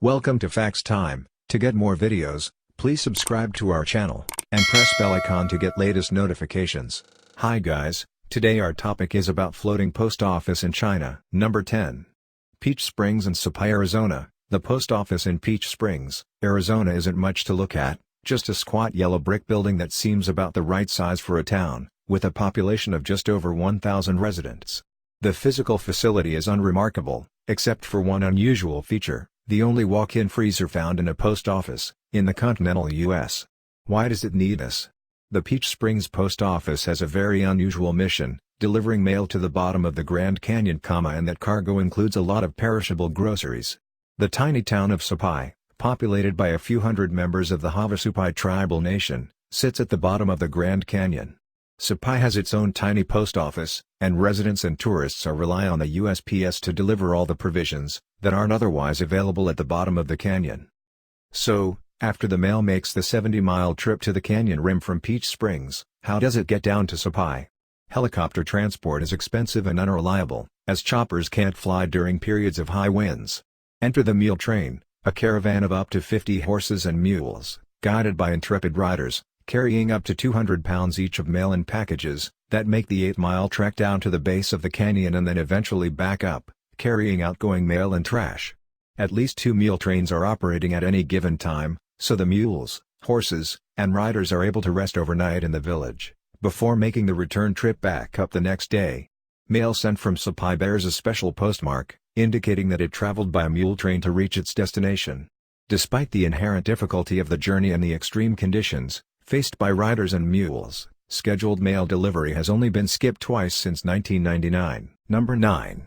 Welcome to Facts Time. To get more videos, please subscribe to our channel, and press bell icon to get latest notifications. Hi guys, today our topic is about floating post office in China. Number 10. Peach Springs and Supai, Arizona. The post office in Peach Springs, Arizona isn't much to look at, just a squat yellow brick building that seems about the right size for a town, with a population of just over 1,000 residents. The physical facility is unremarkable, except for one unusual feature: the only walk-in freezer found in a post office, in the continental U.S. Why does it need this? The Peach Springs Post Office has a very unusual mission, delivering mail to the bottom of the Grand Canyon, and that cargo includes a lot of perishable groceries. The tiny town of Supai, populated by a few hundred members of the Havasupai tribal nation, sits at the bottom of the Grand Canyon. Supai has its own tiny post office, and residents and tourists rely on the USPS to deliver all the provisions that aren't otherwise available at the bottom of the canyon. So, after the mail makes the 70-mile trip to the canyon rim from Peach Springs, how does it get down to Supai? Helicopter transport is expensive and unreliable, as choppers can't fly during periods of high winds. Enter the mule train, a caravan of up to 50 horses and mules, guided by intrepid riders, carrying up to 200 pounds each of mail and packages, that make the 8-mile trek down to the base of the canyon and then eventually back up, carrying outgoing mail and trash. At least 2 mule trains are operating at any given time, so the mules, horses, and riders are able to rest overnight in the village, before making the return trip back up the next day. Mail sent from Supai bears a special postmark, indicating that it traveled by a mule train to reach its destination. Despite the inherent difficulty of the journey and the extreme conditions faced by riders and mules, scheduled mail delivery has only been skipped twice since 1999. Number 9.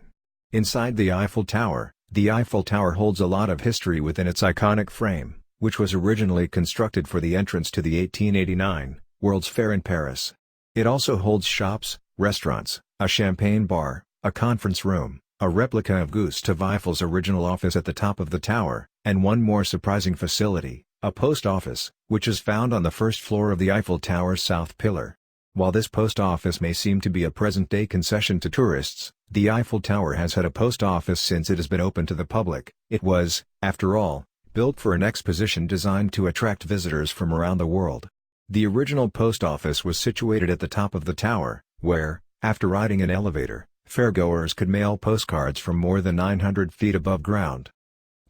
Inside the Eiffel Tower. The Eiffel Tower holds a lot of history within its iconic frame, which was originally constructed for the entrance to the 1889 World's Fair in Paris. It also holds shops, restaurants, a champagne bar, a conference room, a replica of Gustave Eiffel's original office at the top of the tower, and one more surprising facility, a post office, which is found on the first floor of the Eiffel Tower's south pillar. While this post office may seem to be a present-day concession to tourists, the Eiffel Tower has had a post office since it has been open to the public. It was, after all, built for an exposition designed to attract visitors from around the world. The original post office was situated at the top of the tower, where, after riding an elevator, fairgoers could mail postcards from more than 900 feet above ground.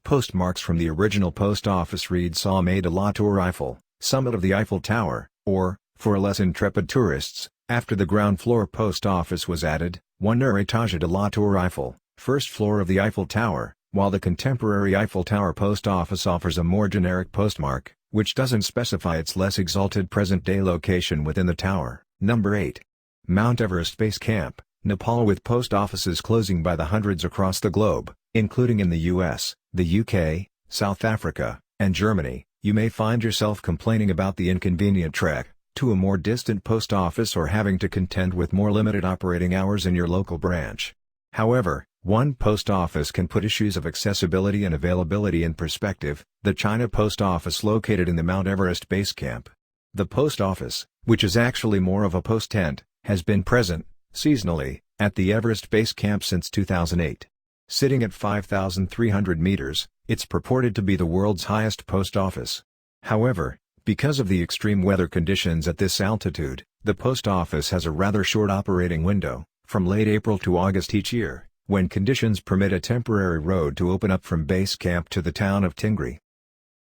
Postmarks from the original post office read Sommet de la Tour Eiffel, summit of the Eiffel Tower, or, for less intrepid tourists, after the ground floor post office was added, One Étage de la Tour Eiffel, first floor of the Eiffel Tower, while the contemporary Eiffel Tower post office offers a more generic postmark, which doesn't specify its less exalted present-day location within the tower. Number 8. Mount Everest Base Camp, Nepal. With post offices closing by the hundreds across the globe, including in the US, the UK, South Africa, and Germany, you may find yourself complaining about the inconvenient trek to a more distant post office or having to contend with more limited operating hours in your local branch. However, one post office can put issues of accessibility and availability in perspective: the China Post Office located in the Mount Everest Base Camp. The post office, which is actually more of a post tent, has been present, seasonally, at the Everest Base Camp since 2008. Sitting at 5,300 meters, it's purported to be the world's highest post office. However, because of the extreme weather conditions at this altitude, the post office has a rather short operating window, from late April to August each year, when conditions permit a temporary road to open up from base camp to the town of Tingri.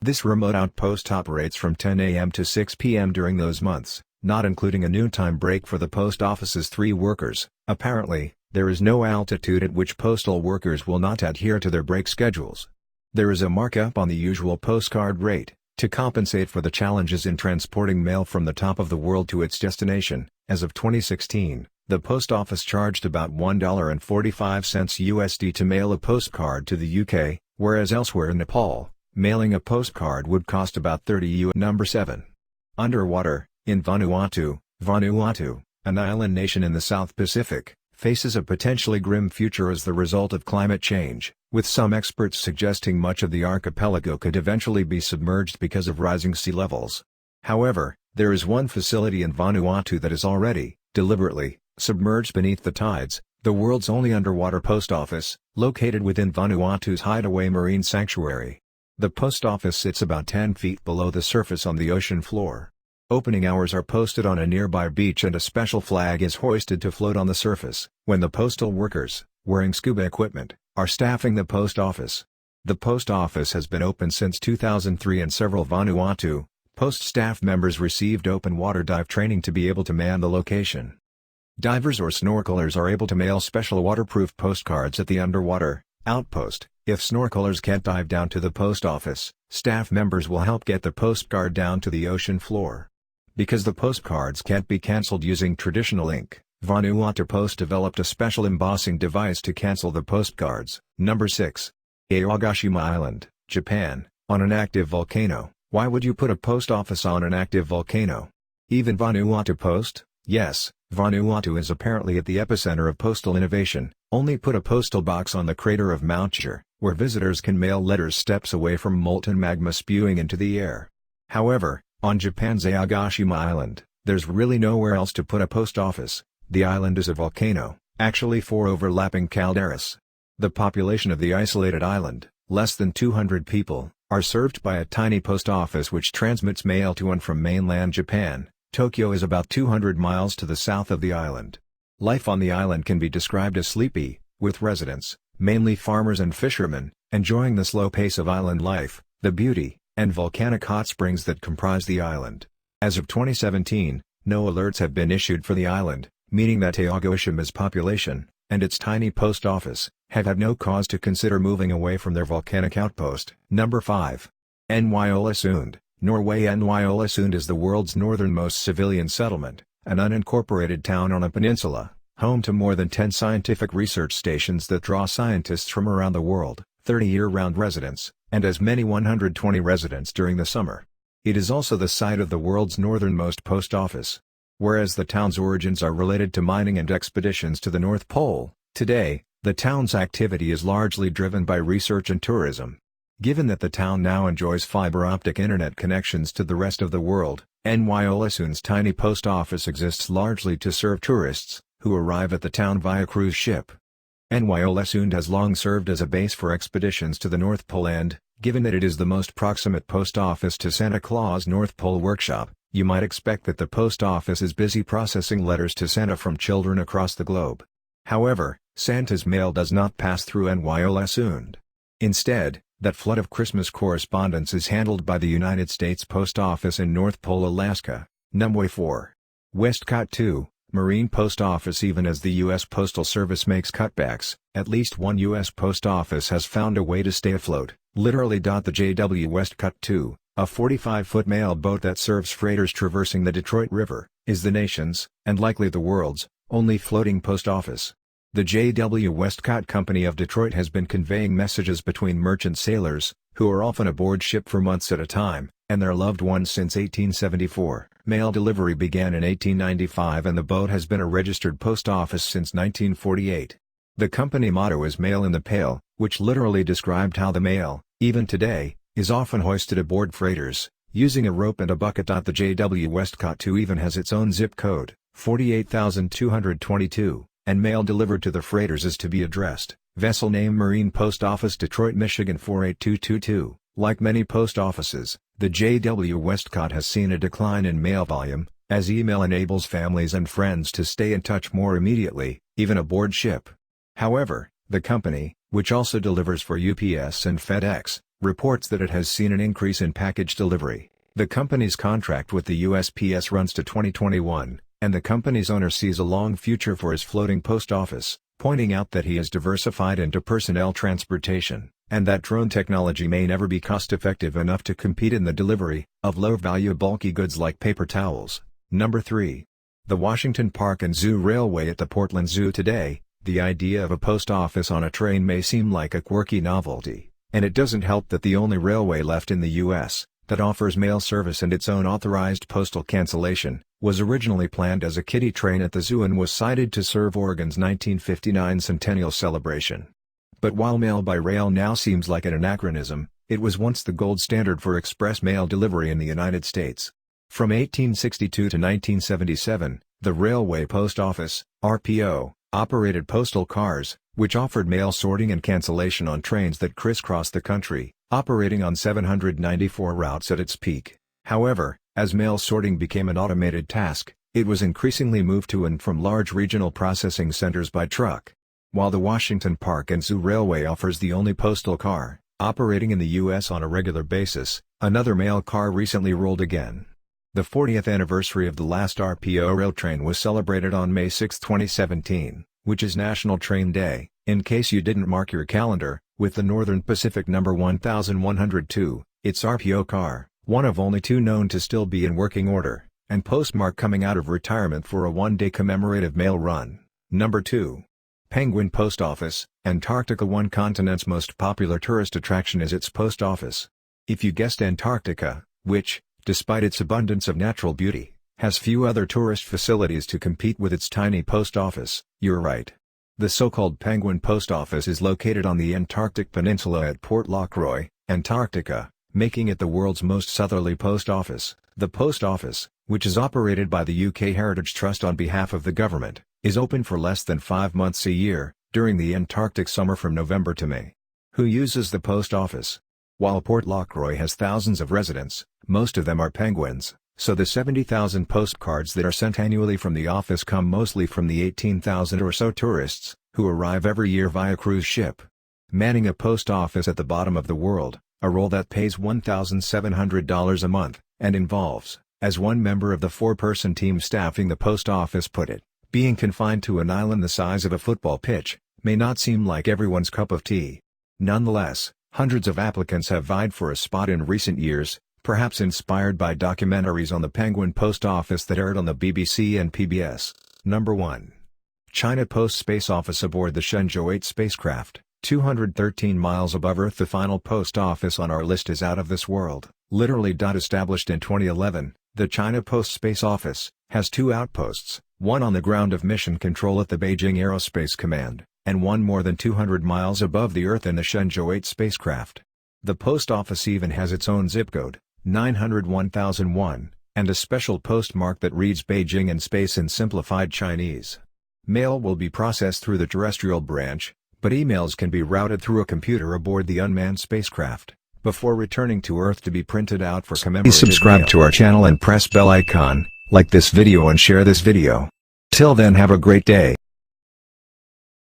This remote outpost operates from 10 a.m. to 6 p.m. during those months, not including a noontime break for the post office's 3 workers. Apparently, there is no altitude at which postal workers will not adhere to their break schedules. There is a markup on the usual postcard rate, to compensate for the challenges in transporting mail from the top of the world to its destination. As of 2016, the post office charged about $1.45 USD to mail a postcard to the UK, whereas elsewhere in Nepal, mailing a postcard would cost about 30 US. Number 7. Underwater. In Vanuatu. Vanuatu, an island nation in the South Pacific, faces a potentially grim future as the result of climate change, with some experts suggesting much of the archipelago could eventually be submerged because of rising sea levels. However, there is one facility in Vanuatu that is already, deliberately, submerged beneath the tides: the world's only underwater post office, located within Vanuatu's hideaway marine sanctuary. The post office sits about 10 feet below the surface on the ocean floor. Opening hours are posted on a nearby beach and a special flag is hoisted to float on the surface, when the postal workers, wearing scuba equipment, are staffing the post office. The post office has been open since 2003 and several Vanuatu Post staff members received open water dive training to be able to man the location. Divers or snorkelers are able to mail special waterproof postcards at the underwater outpost. If snorkelers can't dive down to the post office, staff members will help get the postcard down to the ocean floor. Because the postcards can't be cancelled using traditional ink, Vanuatu Post developed a special embossing device to cancel the postcards. Number 6. Aogashima Island, Japan, on an active volcano. Why would you put a post office on an active volcano? Even Vanuatu Post? Yes, Vanuatu is apparently at the epicenter of postal innovation. Only put a postal box on the crater of Mount Chur, where visitors can mail letters steps away from molten magma spewing into the air. However, on Japan's Aogashima Island, there's really nowhere else to put a post office. The island is a volcano, actually 4 overlapping calderas. The population of the isolated island, less than 200 people, are served by a tiny post office which transmits mail to and from mainland Japan. Tokyo is about 200 miles to the south of the island. Life on the island can be described as sleepy, with residents, mainly farmers and fishermen, enjoying the slow pace of island life, the beauty, and volcanic hot springs that comprise the island. As of 2017, no alerts have been issued for the island, meaning that Aogoshima's population, and its tiny post office, have had no cause to consider moving away from their volcanic outpost. Number 5. Ny-Ålesund, Norway. Ny-Ålesund is the world's northernmost civilian settlement, an unincorporated town on a peninsula, home to more than 10 scientific research stations that draw scientists from around the world, 30 year-round residents, and as many 120 residents during the summer. It is also the site of the world's northernmost post office. Whereas the town's origins are related to mining and expeditions to the North Pole, today, the town's activity is largely driven by research and tourism. Given that the town now enjoys fiber-optic internet connections to the rest of the world, Ny-Ålesund's tiny post office exists largely to serve tourists, who arrive at the town via cruise ship. Ny-Ålesund has long served as a base for expeditions to the North Pole and, given that it is the most proximate post office to Santa Claus North Pole Workshop, you might expect that the post office is busy processing letters to Santa from children across the globe. However, Santa's mail does not pass through Ny-Ålesund. Instead, that flood of Christmas correspondence is handled by the United States Post Office in North Pole, Alaska. Number 4. Westcott 2, Marine Post Office. Even as the U.S. Postal Service makes cutbacks, at least one U.S. post office has found a way to stay afloat, literally. The J.W. Westcott 2, a 45-foot mail boat that serves freighters traversing the Detroit River, is the nation's, and likely the world's, only floating post office. The J.W. Westcott Company of Detroit has been conveying messages between merchant sailors, who are often aboard ship for months at a time, and their loved ones since 1874. Mail delivery began in 1895 and the boat has been a registered post office since 1948. The company motto is "Mail in the Pail," which literally described how the mail, even today, is often hoisted aboard freighters, using a rope and a bucket. The J.W. Westcott 2 even has its own zip code, 48,222, and mail delivered to the freighters is to be addressed, vessel name Marine Post Office, Detroit, Michigan 48222. Like many post offices, the J.W. Westcott has seen a decline in mail volume, as email enables families and friends to stay in touch more immediately, even aboard ship. However, the company, which also delivers for UPS and FedEx, reports that it has seen an increase in package delivery. The company's contract with the USPS runs to 2021, and the company's owner sees a long future for his floating post office, pointing out that he has diversified into personnel transportation, and that drone technology may never be cost-effective enough to compete in the delivery of low-value bulky goods like paper towels. Number 3. The Washington Park and Zoo Railway. At the Portland Zoo today, the idea of a post office on a train may seem like a quirky novelty, and it doesn't help that the only railway left in the U.S. that offers mail service and its own authorized postal cancellation, was originally planned as a kiddie train at the zoo and was sited to serve Oregon's 1959 centennial celebration. But while mail by rail now seems like an anachronism, it was once the gold standard for express mail delivery in the United States. From 1862 to 1977, the Railway Post Office, RPO, operated postal cars, which offered mail sorting and cancellation on trains that crisscrossed the country, operating on 794 routes at its peak. However, as mail sorting became an automated task, it was increasingly moved to and from large regional processing centers by truck. While the Washington Park and Zoo Railway offers the only postal car operating in the U.S. on a regular basis, another mail car recently rolled again. The 40th anniversary of the last RPO rail train was celebrated on May 6, 2017, which is National Train Day, in case you didn't mark your calendar, with the Northern Pacific number 1102, its RPO car, one of only two known to still be in working order, and postmark coming out of retirement for a one-day commemorative mail run. Number 2. Penguin Post Office, Antarctica. One continent's most popular tourist attraction is its post office. If you guessed Antarctica, which, despite its abundance of natural beauty, has few other tourist facilities to compete with its tiny post office, you're right. The so-called Penguin Post Office is located on the Antarctic Peninsula at Port Lockroy, Antarctica, making it the world's most southerly post office. The post office, which is operated by the UK Heritage Trust on behalf of the government, is open for less than 5 months a year, during the Antarctic summer from November to May. Who uses the post office? While Port Lockroy has thousands of residents, most of them are penguins, so the 70,000 postcards that are sent annually from the office come mostly from the 18,000 or so tourists, who arrive every year via cruise ship. Manning a post office at the bottom of the world, a role that pays $1,700 a month, and involves, as one member of the 4-person team staffing the post office put it, being confined to an island the size of a football pitch, may not seem like everyone's cup of tea. Nonetheless, hundreds of applicants have vied for a spot in recent years, perhaps inspired by documentaries on the Penguin Post Office that aired on the BBC and PBS. Number 1. China Post Space Office. Aboard the Shenzhou 8 spacecraft, 213 miles above Earth. The final post office on our list is out of this world. Literally. Established in 2011, the China Post Space Office has 2 outposts, one on the ground of mission control at the Beijing Aerospace Command, and one more than 200 miles above the Earth in the Shenzhou 8 spacecraft. The post office even has its own zip code, 901,001, and a special postmark that reads Beijing in space in simplified Chinese. Mail will be processed through the terrestrial branch, but emails can be routed through a computer aboard the unmanned spacecraft, before returning to Earth to be printed out for commemorative. Please subscribe to our channel and press bell icon, like this video and share this video. Till then, have a great day.